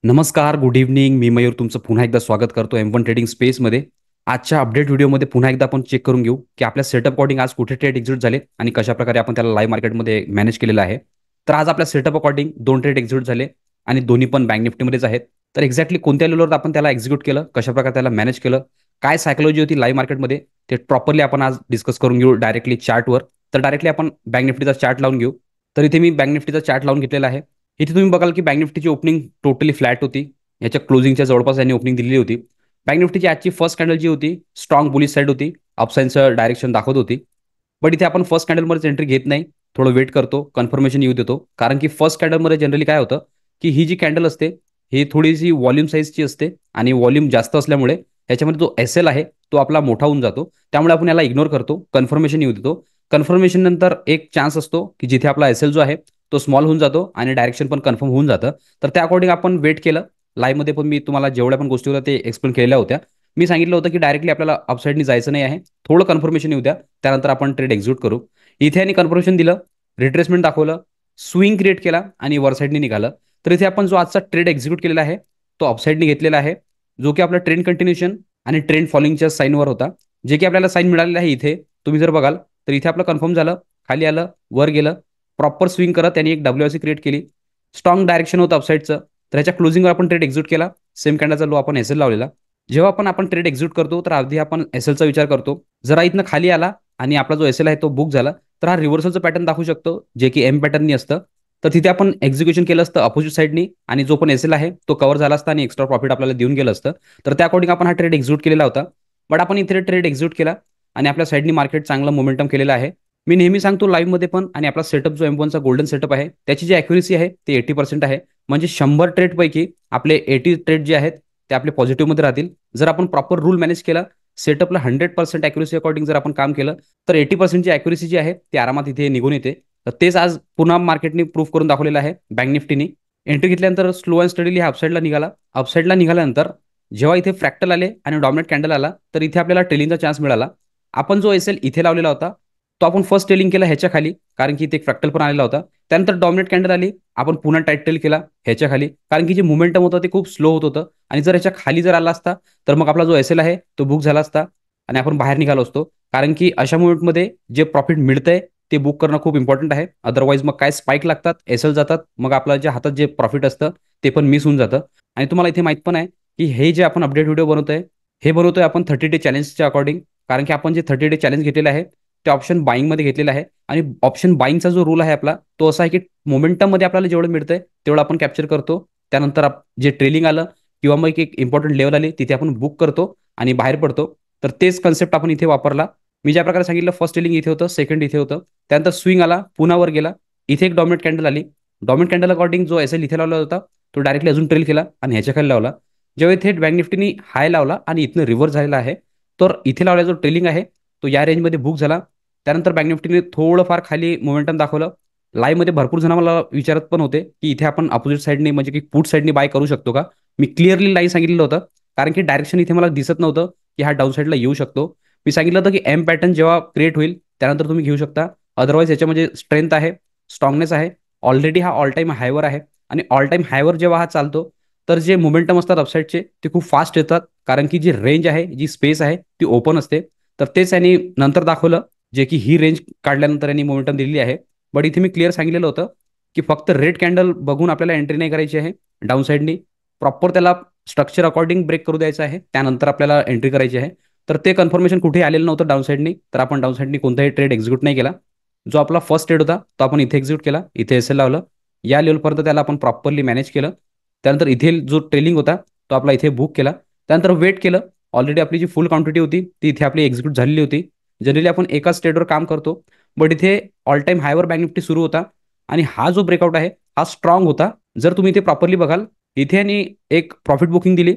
नमस्कार, good evening. मी मयूर तुमचं पुन्हा एकदा स्वागत करतो M1 ट्रेडिंग स्पेसमध्ये. आजच्या अपडेट व्हिडिओमध्ये पुन्हा एकदा आपण चेक करून घेऊ की आपल्या सेटअप अकॉर्डिंग आज कुठे ट्रेड एक्झिट झाले आणि कशाप्रकारे आपण त्याला लाईव्ह मार्केटमध्ये मॅनेज केलेलं आहे. तर आज आपल्या सेटअप अकॉर्डिंग 2 ट्रेड एक्झिट झाले आणि दोन्ही पण बँक निफ्टीमध्येच आहेत. तर एक्झॅक्टली कोणत्या लेवलवर आपण त्याला एक्झिक्यूट केलं, कशाप्रकारे त्याला मॅनेज केलं, काय सायकॉलॉजी होती लाईव्ह मार्केटमध्ये, ते प्रॉपरली आपण आज डिस्कस करून घेऊ डायरेक्टली चार्टवर. तर डायरेक्टली आपण बँक निफ्टीचा चार्ट लावून घेऊ. तर इथे मी बँक निफ्टीचा चार्ट लावून घेतलेला आहे. इथे तुम्ही बघाल की बँक निफ्टीची ओपनिंग टोटली फ्लॅट होती. याच्या क्लोजिंगच्या जवळपास यांनी ओपनिंग दिलेली होती. बँक निफ्टीची आजची फर्स्ट कॅन्डल जी होती स्ट्रॉंग बुलिश साईड होती, अपसाईडचं डायरेक्शन दाखवत होती. बट इथे आपण फर्स्ट कॅन्डलमध्येच एंट्री घेत नाही, थोडं वेट करतो, कन्फर्मेशन येऊ देतो. कारण की फर्स्ट कॅन्डलमध्ये जनरली काय होतं की ही जी कॅन्डल असते ही थोडीशी व्हॉल्यूम साईजची असते आणि व्हॉल्यूम जास्त असल्यामुळे ह्याच्यामध्ये जो SL आहे तो आपला मोठा होऊन जातो. त्यामुळे आपण याला इग्नोर करतो, कन्फर्मेशन येऊ देतो. कन्फर्मेशन नंतर एक चान्स असतो की जिथे आपला SL जो आहे तो स्मॉल होऊन जातो आणि डायरेक्शन पण कन्फर्म होऊन जातं. तर त्या अकॉर्डिंग आपण वेट केलं. लाईव्हमध्ये पण मी तुम्हाला जेवढ्या पण गोष्टी होत्या ते एक्सप्लेन केलेल्या होत्या. मी सांगितलं होतं की डायरेक्टली आपल्याला अपसाईडनी जायचं नाही आहे, थोडं कन्फर्मेशन येऊ द्या, त्यानंतर आपण ट्रेड एक्झिक्यूट करू. इथे आणि कन्फर्मेशन दिलं, रिट्रेसमेंट दाखवलं, स्विंग क्रिएट केला आणि वर साईडनी निघालं. तर इथे आपण जो आजचा ट्रेड एक्झिक्यूट केलेला आहे तो अपसाईडनी घेतलेला आहे, जो की आपला ट्रेंड कंटिन्युएशन आणि ट्रेंड फॉलोइंगच्या साईनवर होता. जे की आपल्याला साईन मिळालेलं आहे इथे तुम्ही जर बघाल तर इथे आपलं कन्फर्म झालं, खाली आलं, वर गेलं, प्रॉपर स्विंग करत त्यांनी एक WRC क्रिएट केली. स्ट्रॉंग डायरेक्शन होतं अपसाईडचं. तर ह्याच्या क्लोजिंगवर आपण ट्रेड एक्झिक्यूट केला. सेम कॅन्डलचा लो आपण SL लावलेला. जेव्हा आपण ट्रेड एक्झिक्यूट करतो तर आधी आपण SLचा विचार करतो. जरा इथनं खाली आला आणि आपला जो SL आहे तो बुक झाला तर हा रिव्हर्सलचं पॅटर्न दाखवू शकतो, जे की M पॅटर्ननी असतं. तर तिथे आपण एक्झिक्युशन केलं असतं अपोजिट साईडनी आणि जो पण SL आहे तो कव्हर झाला असता आणि एक्स्ट्रा प्रॉफिट आपल्याला देऊन गेलं असतं. तर त्या अकॉर्डिंग आपण हा ट्रेड एक्झिक्यूट केलेला होता. बट आपण इथे ट्रेड एक्झिक्यूट केला आणि आपल्या साईडनी मार्केट चांगलं मोमेंटम केलेलं आहे. मी नेहमी सांगतो लाईव्हमध्ये पण आणि आपला सेटअप जो M1चा गोल्डन सेटअप आहे त्याची जी ॲक्युरेसी आहे ते 80% आहे. म्हणजे 100 ट्रेडपैकी आपले 80 ट्रेड जे आहेत ते आपले पॉझिटिव्हमध्ये राहतील. जर आपण प्रॉपर रूल मॅनेज केला, सेटअपला 100% ॲक्युरेसी अकॉर्डिंग जर आपण काम केलं तर 80% ची ॲक्युरेसी जी आहे ती आरामात इथे निघून येते. तर तेच आज पुन्हा मार्केटने प्रूफ करून दाखवलेलं आहे बँक निफ्टीने. एंट्री घेतल्यानंतर स्लो अँड स्टडीली हा अपसाईडला निघाला. अपसाईडला निघाल्यानंतर जेव्हा इथे फ्रॅक्टल आले आणि डॉमिनेट कॅन्डल आला तर इथे आपल्याला ट्रेलिंगचा चान्स मिळाला. आपण जो SL इथे लावलेला होता तो आपण फर्स्ट टेलिंग केला ह्याच्या खाली, कारण की इथे एक फ्रॅक्टल पण आलेला होता. त्यानंतर डॉमिनेट कॅन्डल आली, आपण पुन्हा टाईट टेल केला ह्याच्या खाली, कारण की जे मोमेंटम होतं ते खूप स्लो होत होतं आणि जर ह्याच्या खाली जर आला असता तर मग आपला जो SL आहे तो बुक झाला असता आणि आपण बाहेर निघालो असतो. कारण की अशा मुवमेंटमध्ये जे प्रॉफिट मिळतंय ते बुक करणं खूप इम्पॉर्टंट आहे. अदरवाईज मग काय स्पाईक लागतात, SL जातात, मग आपल्या जे हातात जे प्रॉफिट असतं ते पण मिस होऊन जातं. आणि तुम्हाला इथे माहित पण आहे की हे जे आपण अपडेट व्हिडिओ बनवतोय हे बनवतोय आपण 30 डे चॅलेंजच्या अकॉर्डिंग. कारण की आपण जे 30 डे चॅलेंज घेतलेलं आहे ते ऑप्शन बाईंगमध्ये घेतलेला आहे आणि ऑप्शन बाईंगचा जो रूल आहे आपला तो असा आहे की मोमेंटममध्ये आपल्याला जेवढं मिळतंय तेवढं आपण कॅप्चर करतो. त्यानंतर जे ट्रेलिंग आलं किंवा मग एक इम्पॉर्टंट लेवल आली तिथे आपण बुक करतो आणि बाहेर पडतो. तर तेच कन्सेप्ट आपण इथे वापरला. मी ज्या प्रकारे सांगितलं फर्स्ट ट्रेलिंग इथे होतं, सेकंड इथे होतं, त्यानंतर स्विंग आला, पुन्हा वर गेला, इथे एक डॉमिनेट कॅन्डल आली. डॉमिनेट कॅन्डल अकॉर्डिंग जो SL इथे लावला होता तो डायरेक्टली अजून ट्रेल केला आणि ह्याच्या खाली लावला. जेव्हा इथे बँक निफ्टीने हाय लावला आणि इथनं रिव्हर्स झालेला आहे, तर इथे लावलेला जो ट्रेलिंग आहे तो या रेंजमध्ये बुक झाला. त्यानंतर बँक निफ्टीने थोडंफार खाली मोमेंटम दाखवलं. लाईव्हमध्ये भरपूर जण मला विचारत पण होते की इथे आपण अपोजिट साईडने म्हणजे की पुट साईडने बाय करू शकतो का. मी क्लिअरली लाईव्ह सांगितलं होतं, कारण की डायरेक्शन इथे मला दिसत नव्हतं की हा डाऊन साईडला येऊ शकतो. मी सांगितलं होतं की M पॅटर्न जेव्हा क्रिएट होईल त्यानंतर तुम्ही घेऊ शकता. अदरवाईज याच्यामध्ये स्ट्रेंथ आहे, स्ट्रॉंगनेस आहे. ऑलरेडी हा ऑल टाईम हायवर आहे आणि ऑल टाईम हायवर जेव्हा हा चालतो तर जे मोमेंटम असतात अपसाईडचे ते खूप फास्ट येतात, कारण की जी रेंज आहे, जी स्पेस आहे ती ओपन असते. तर तेच यांनी नंतर दाखवलं, जे की ही रेंज काढल्यानंतर यांनी मोमेंटम दिलेली आहे. बट इथे मी क्लिअर सांगितलेलं होतं की फक्त रेड कॅन्डल बघून आपल्याला एंट्री नाही करायची आहे. डाऊन साईडनी प्रॉपर त्याला स्ट्रक्चर अकॉर्डिंग ब्रेक करू द्यायचं आहे, त्यानंतर आपल्याला एंट्री करायची आहे. तर ते कन्फर्मेशन कुठे आलेलं नव्हतं डाऊन साईडनी, तर आपण डाऊन साईडनी कोणताही ट्रेड एक्झिक्यूट नाही केला. जो आपला फर्स्ट ट्रेड होता तो आपण इथे एक्झिक्यूट केला, इथे SL लावलं, या लेवलपर्यंत त्याला आपण प्रॉपरली मॅनेज केलं. त्यानंतर इथे जो ट्रेलिंग होता तो आपला इथे बुक केला. त्यानंतर वेट केलं. ऑलरेडी आपली जी फुल क्वांटिटी होती ती इथे आपली एक्झिक्यूट झालेली होती. जनरली आपण एकाच ट्रेडवर काम करतो, बट इथे ऑल टाइम हायवर बँक निफ्टी सुरू होता आणि हा जो ब्रेकआउट आहे हा स्ट्रॉंग होता. जर तुम्ही इथे प्रॉपरली बघाल, इथे आणि एक प्रॉफिट बुकिंग दिली,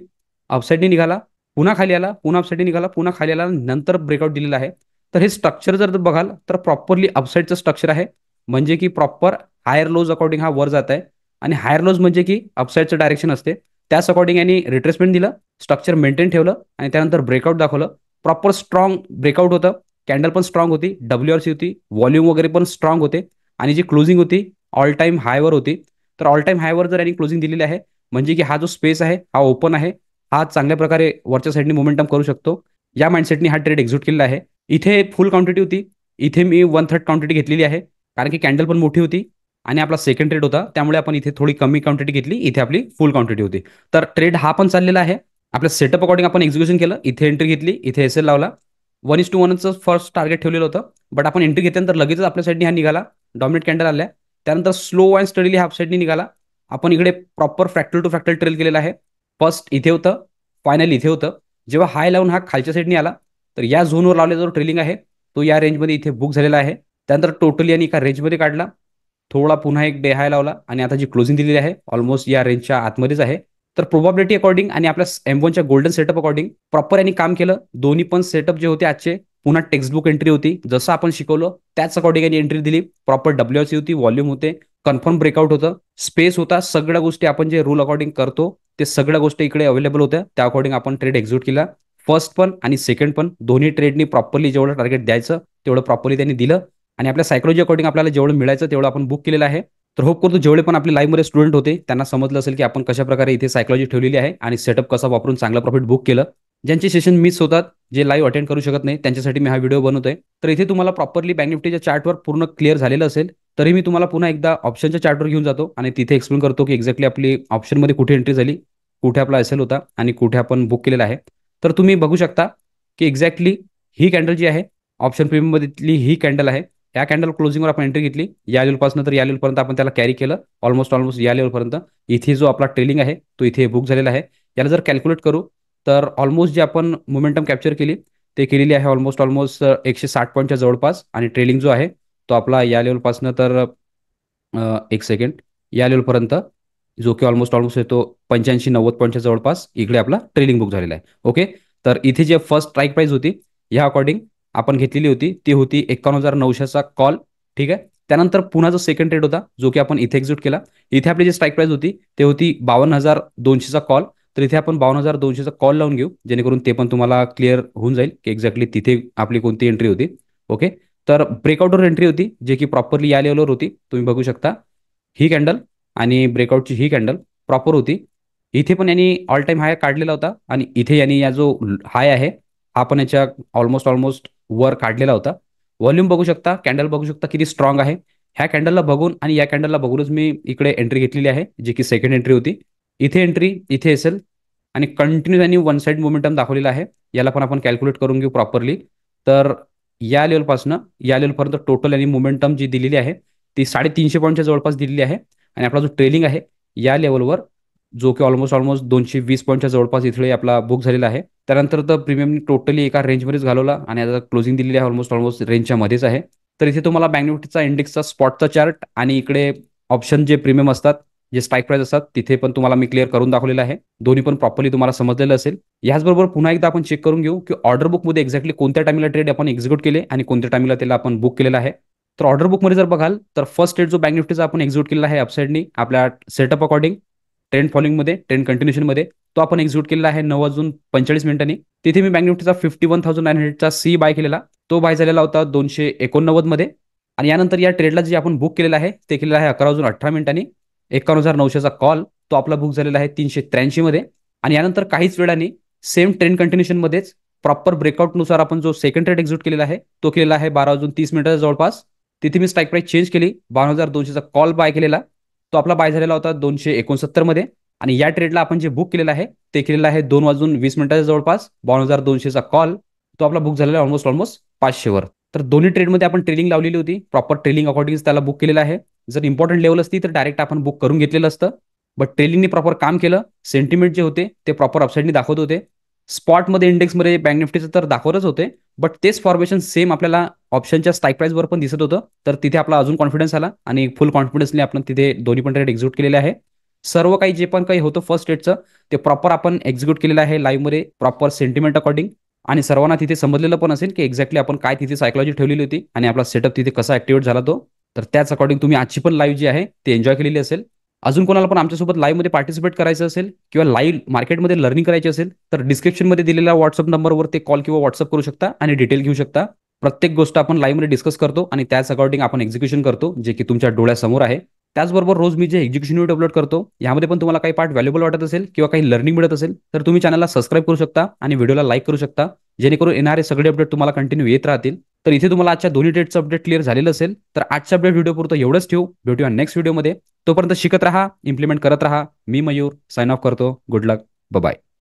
अपसाईडनी निघाला, पुन्हा खाली आला, पुन्हा अपसाईडनी निघाला, पुन्हा खाली आला, नंतर ब्रेकआउट दिलेला आहे. तर हे स्ट्रक्चर जर बघाल तर प्रॉपरली अपसाईडचं स्ट्रक्चर आहे. म्हणजे की प्रॉपर हायर लोज अकॉर्डिंग हा वर जात आहे आणि हायर लोज म्हणजे की अपसाईडचं डायरेक्शन असते. त्याच अकॉर्डिंग यांनी रिट्रेसमेंट दिलं, स्ट्रक्चर मेंटेन ठेवलं आणि त्यानंतर ब्रेकआउट दाखवलं. प्रॉपर स्ट्रॉंग ब्रेकआउट होतं. कॅन्डल पण स्ट्रॉंग होती, WRC होती, व्हॉल्यूम वगैरे पण स्ट्रॉंग होते आणि जी क्लोजिंग होती ऑल टाइम हायवर होती. तर ऑल टाइम हायवर जर यांनी क्लोजिंग दिलेली आहे म्हणजे की हा जो स्पेस आहे हा ओपन आहे, हा चांगल्या प्रकारे वरच्या साईडने मोमेंटम करू शकतो. या माइंडसेटने हा ट्रेड एक्झिक्यूट केलेला आहे. इथे फुल क्वांटिटी होती. इथे मी 1/3 क्वांटिटी घेतलेली आहे. कारण की कॅन्डल पण मोठी होती आणि आपला सेकंड ट्रेड होता. त्यामुळे आपण इथे थोडी कमी क्वांटिटी घेतली. इथे आपली फुल क्वांटिटी होती. तर ट्रेड हा पण चाललेला आहे. आपल्या सेटअप अकॉर्डिंग आपण एक्झिक्युशन केलं. इथे एंट्री घेतली. इथे एस-एल लावला. 1:1चं फर्स्ट टार्गेट ठेवलेलं होतं. बट आपण एंट्री घेतल्यानंतर लगेचच आपल्या साईडने हा निघाला. डॉमिनेट कॅन्डल आल्या. त्यानंतर स्लो अँड स्टडीली हाफ साईडने निघाला. आपण इकडे proper fractal to fractal trail केलेला आहे. फर्स्ट इथे होतं. फायनल इथे होतं. जेव्हा हाय लावून हा खालच्या साईडने आला, तर या झोनवर लावलेला जो ट्रेलिंग आहे, तो या रेंजमध्ये इथे बुक झालेला आहे. त्यानंतर टोटली आणि एका रेंजमध्ये काढला. थोडा पुन्हा एक डे हाय लावला आणि आता जी क्लोजिंग दिलेली आहे ऑलमोस्ट या रेंजच्या आतमध्येच आहे. तर प्रोबॅबिलिटी अकॉर्डिंग आणि आपल्या M1च्या गोल्डन सेटअप अकॉर्डिंग प्रॉपर यांनी काम केलं. दोन्ही पण सेटअप जे होते आजचे पुन्हा टेक्स्टबुक एंट्री होती. जसं आपण शिकवलं त्याच अकॉर्डिंग यांनी एंट्री दिली. प्रॉपर WSC होती, व्हॉल्यूम होते, कन्फर्म ब्रेकआउट होतं, स्पेस होता. सगळ्या गोष्टी आपण जे रूल अकॉर्डिंग करतो ते सगळ्या गोष्टी इकडे अवेलेबल होत्या. त्या अकॉर्डिंग आपण ट्रेड एक्झिक्यूट केला. फर्स्ट पण आणि सेकंड पण दोन्ही ट्रेडनी प्रॉपरली जेवढं टार्गेट द्यायचं तेवढं प्रॉपरली त्यांनी दिलं आणि आपल्या सायकोलॉजी अकॉर्डिंग आपल्याला जेवढं मिळायचं तेवढं आपण बुक केलेलं आहे. तर होप करतो जेवढे पण आपले लाईव्हमध्ये स्टुडंट होते त्यांना समजलं असेल की आपण कशाप्रकारे इथे सायकोलॉजी ठेवलेली आहे आणि सेटअप कसा वापरून चांगला प्रॉफिट बुक केलं. ज्यांचे सेशन मिस होतात, जे लाईव्ह अटेंड करू शकत नाही, त्यांच्यासाठी मी हा व्हिडिओ बनवतोय. तर इथे तुम्हाला प्रॉपरली बँक निफ्टीच्या चार्टवर पूर्ण क्लिअर झालेलं असेल. तरी मी तुम्हाला पुन्हा एकदा ऑप्शनच्या चार्टवर घेऊन जातो आणि तिथे एक्सप्लेन करतो की एक्झॅक्टली आपली ऑप्शनमध्ये कुठे एंट्री झाली, कुठे आपला एस-एल होता आणि कुठे आपण बुक केलेला आहे. तर तुम्ही बघू शकता की एक्झॅक्टली ही कॅन्डल जी आहे ऑप्शन प्रीमियममधली ही कॅन्डल आहे. या कॅन्डल क्लोजिंगवर आपण एंट्री घेतली. या लेवलपासून तर या लेवलपर्यंत आपण त्याला कॅरी केलं. ऑलमोस्ट या लेवलपर्यंत. इथे जो आपला ट्रेलिंग आहे तो इथे बुक झालेला आहे. याला जर कॅल्क्युलेट करू तर ऑलमोस्ट जे आपण मोमेंटम कॅप्चर केली ते केलेली आहे ऑलमोस्ट 160 पॉईंटच्या जवळपास आणि ट्रेलिंग जो आहे तो आपला या लेवलपासून तर एक सेकंड या लेवलपर्यंत जो की ऑलमोस्ट येतो 85-90 पॉईंटच्या जवळपास इकडे आपला ट्रेलिंग बुक झालेला आहे. ओके. तर इथे जे फर्स्ट स्ट्राईक प्राईस होती ह्या अकॉर्डिंग आपण घेतलेली होती ती होती 51,900चा कॉल. ठीक आहे. त्यानंतर पुन्हा जो सेकंड ट्रेड होता जो की आपण इथे एक्झिक्यूट केला. इथे आपली जी स्ट्राईक प्राईस होती ते होती 52,200चा कॉल. तर इथे आपण 52,200चा कॉल लावून घेऊ जेणेकरून ते पण तुम्हाला क्लिअर होऊन जाईल की एक्झॅक्टली तिथे आपली कोणती एंट्री होती. ओके. तर ब्रेकआउटवर एंट्री होती जे की प्रॉपरली या लेवलवर होती. तुम्ही बघू शकता ही कॅन्डल आणि ब्रेकआउटची ही कॅन्डल प्रॉपर होती. इथे पण यांनी ऑल टाइम हाय काढलेला होता आणि इथे यांनी या जो हाय आहे हा पण याच्या ऑलमोस्ट वर काढलेला होता. व्हॉल्यूम बघू शकता, कॅन्डल बघू शकता किती स्ट्रॉंग आहे. ह्या कॅन्डलला बघून आणि या कॅन्डलला बघूनच मी इकडे एंट्री घेतलेली आहे जी की सेकंड एंट्री होती. इथे एंट्री, इथे असेल आणि कंटिन्यू त्यांनी वन साईड मोमेंटम दाखवलेला आहे. याला पण आपण कॅल्क्युलेट करून घेऊ प्रॉपरली. तर या लेवलपासून या लेवलपर्यंत टोटल यांनी मोमेंटम जी दिलेली आहे ती 350 पॉईंटच्या जवळपास दिलेली आहे आणि आपला जो ट्रेलिंग आहे या लेवलवर जो की ऑलमोस्ट 220 पॉईंटच्या जवळपास इथे आपला बुक झालेला आहे. त्यानंतर तर प्रीमियमनी टोटली एका रेंजमध्येच घालवला आणि आता क्लोजिंग दिलेली आहे ऑलमोस्ट रेंजच्या मध्येच आहे. तर इथे तुम्हाला बँक निफ्टीचा इंडेक्सचा स्पॉटचा चार्ट आणि इकडे ऑप्शन जे प्रीमियम असतात, जे स्ट्राईक प्राईस असतात तिथे पण तुम्हाला मी क्लिअर करून दाखवलेलं आहे. दोन्ही पण प्रॉपरली तुम्हाला समजलेलं असेल. याचबरोबर पुन्हा एकदा आपण चेक करून घेऊ की ऑर्डर बुकमध्ये एक्झॅक्टली कोणत्या टाइमला ट्रेड आपण एक्झिक्यूट केले आणि कोणत्या टाइमला त्याला आपण बुक केलेला आहे. तर ऑर्डर बुकमध्ये जर बघाल तर फर्स्ट ट्रेड जो बँक निफ्टीचा आपण एक्झिक्यूट केलेला आहे अपसाईडनी आपल्या सेटअप अकॉर्डिंग ट्रेंड फॉलोइंगमध्ये ट्रेंड कंटिन्युएशनमध्ये तो आपण एक्झिक्यूट केलेला आहे 9:45 तिथे मी बँक निफ्टीचा 51,900चा सी बाय केलेला. तो बाय झालेला होता 289 मध्ये आणि यानंतर या ट्रेडला जे आपण बुक केलेला आहे ते केलेलं आहे 11:18 51,900चा कॉल तो आपला बुक झालेला आहे 383 मध्ये आणि यानंतर काहीच वेळाने सेम ट्रेंड कंटिन्युएशनमध्येच प्रॉपर ब्रेकआउटनुसार आपण जो सेकंड ट्रेड एक्झिक्यूट केलेला आहे तो केलेला आहे 12:30 जवळपास. तिथे मी स्ट्राईक प्राईस चेंज केली. 52,200चा कॉल बाय केलेला. तो आपला बाय झालेला होता 269 मध्ये आणि या ट्रेडला आपण जे बुक केलेलं आहे ते केलेलं आहे 2:20 जवळपास 52,200चा कॉल तो आपला बुक झालेला ऑलमोस्ट 500 वर. तर दोन्ही ट्रेडमध्ये आपण ट्रेलिंग लावलेली होती. प्रॉपर ट्रेलिंग अकॉर्डिंग त्याला बुक केलेलं आहे. जर इम्पॉर्टंट लेवल असती तर डायरेक्ट आपण बुक करून घेतलेलं असतं. बट ट्रेलिंगनी प्रॉपर काम केलं. सेंटिमेंट जे होते ते प्रॉपर अपसाईडनी दाखवत होते. स्पॉटमध्ये इंडेक्समध्ये बँक निफ्टीचं तर दाखवतच होते. बट तेच फॉर्मेशन सेम आपल्याला ऑप्शनच्या स्ट्राईक प्राईसवर पण दिसत होतं. तर तिथे आपला अजून कॉन्फिडन्स आला आणि फुल कॉन्फिडन्सने आपण तिथे दोन्ही पण ट्रेड एक्झिक्यूट केलेले आहे. सर्व काही जे पण काही होतं फर्स्ट ट्रेडचं ते प्रॉपर आपण एक्झिक्यूट केलेलं आहे लाईव्हमध्ये प्रॉपर सेंटिमेंट अकॉर्डिंग आणि सर्वांना तिथे समजलेलं पण असेल की एक्झॅक्टली आपण काय तिथे सायकोलॉजी ठेवलेली होती आणि आपला सेटअप तिथे कसा ऍक्टिव्हेट झाला तो. तर त्याच अकॉर्डिंग तुम्ही आजची पण लाईव्ह जी आहे ती एन्जॉय केलेली असेल. अजून कोणाला पण आमच्यासोबत लाईव्हमध्ये पार्टिसिपेट करायचं असेल किंवा लाईव्ह मार्केटमध्ये लर्निंग करायची असेल तर डिस्क्रिप्शनमध्ये दिलेल्या व्हॉट्सअप नंबरवर ते कॉल किंवा व्हॉट्सअप करू शकता आणि डिटेल घेऊ शकता. प्रत्येक गोष्ट आपण लाईव्हमध्ये डिस्कस करतो आणि त्याच अकॉर्डिंग आपण एक्झिक्युशन करतो जे की तुमच्या डोळ्यासमोर आहे. त्याचबरोबर रोज मी जे एक्झिक्युशन व्हिडिओ अपलोड करतो, यामध्ये पण तुम्हाला काही पार्ट व्हॅल्युएबल वाटत असेल किंवा काही लर्निंग मिळत असेल, तर तुम्ही चॅनलला सबस्क्राईब करू शकता आणि व्हिडिओला लाईक करू शकता. जेणेकरून येणारे सगळे अपडेट तुम्हाला कंटिन्यू येत राहतील. तर इथे तुम्हाला आजच्या दोन्ही डेटचं अपडेट क्लिअर झालेलं असेल. तर आजच्या अपडेट व्हिडिओपुरतं एवढंच ठेवू. भेटूया नेक्स्ट व्हिडिओमध्ये. तोपर्यंत शिकत राहा, इम्प्लिमेंट करत राहा. मी मयूर साइन ऑफ करतो. गुड लक. बाय.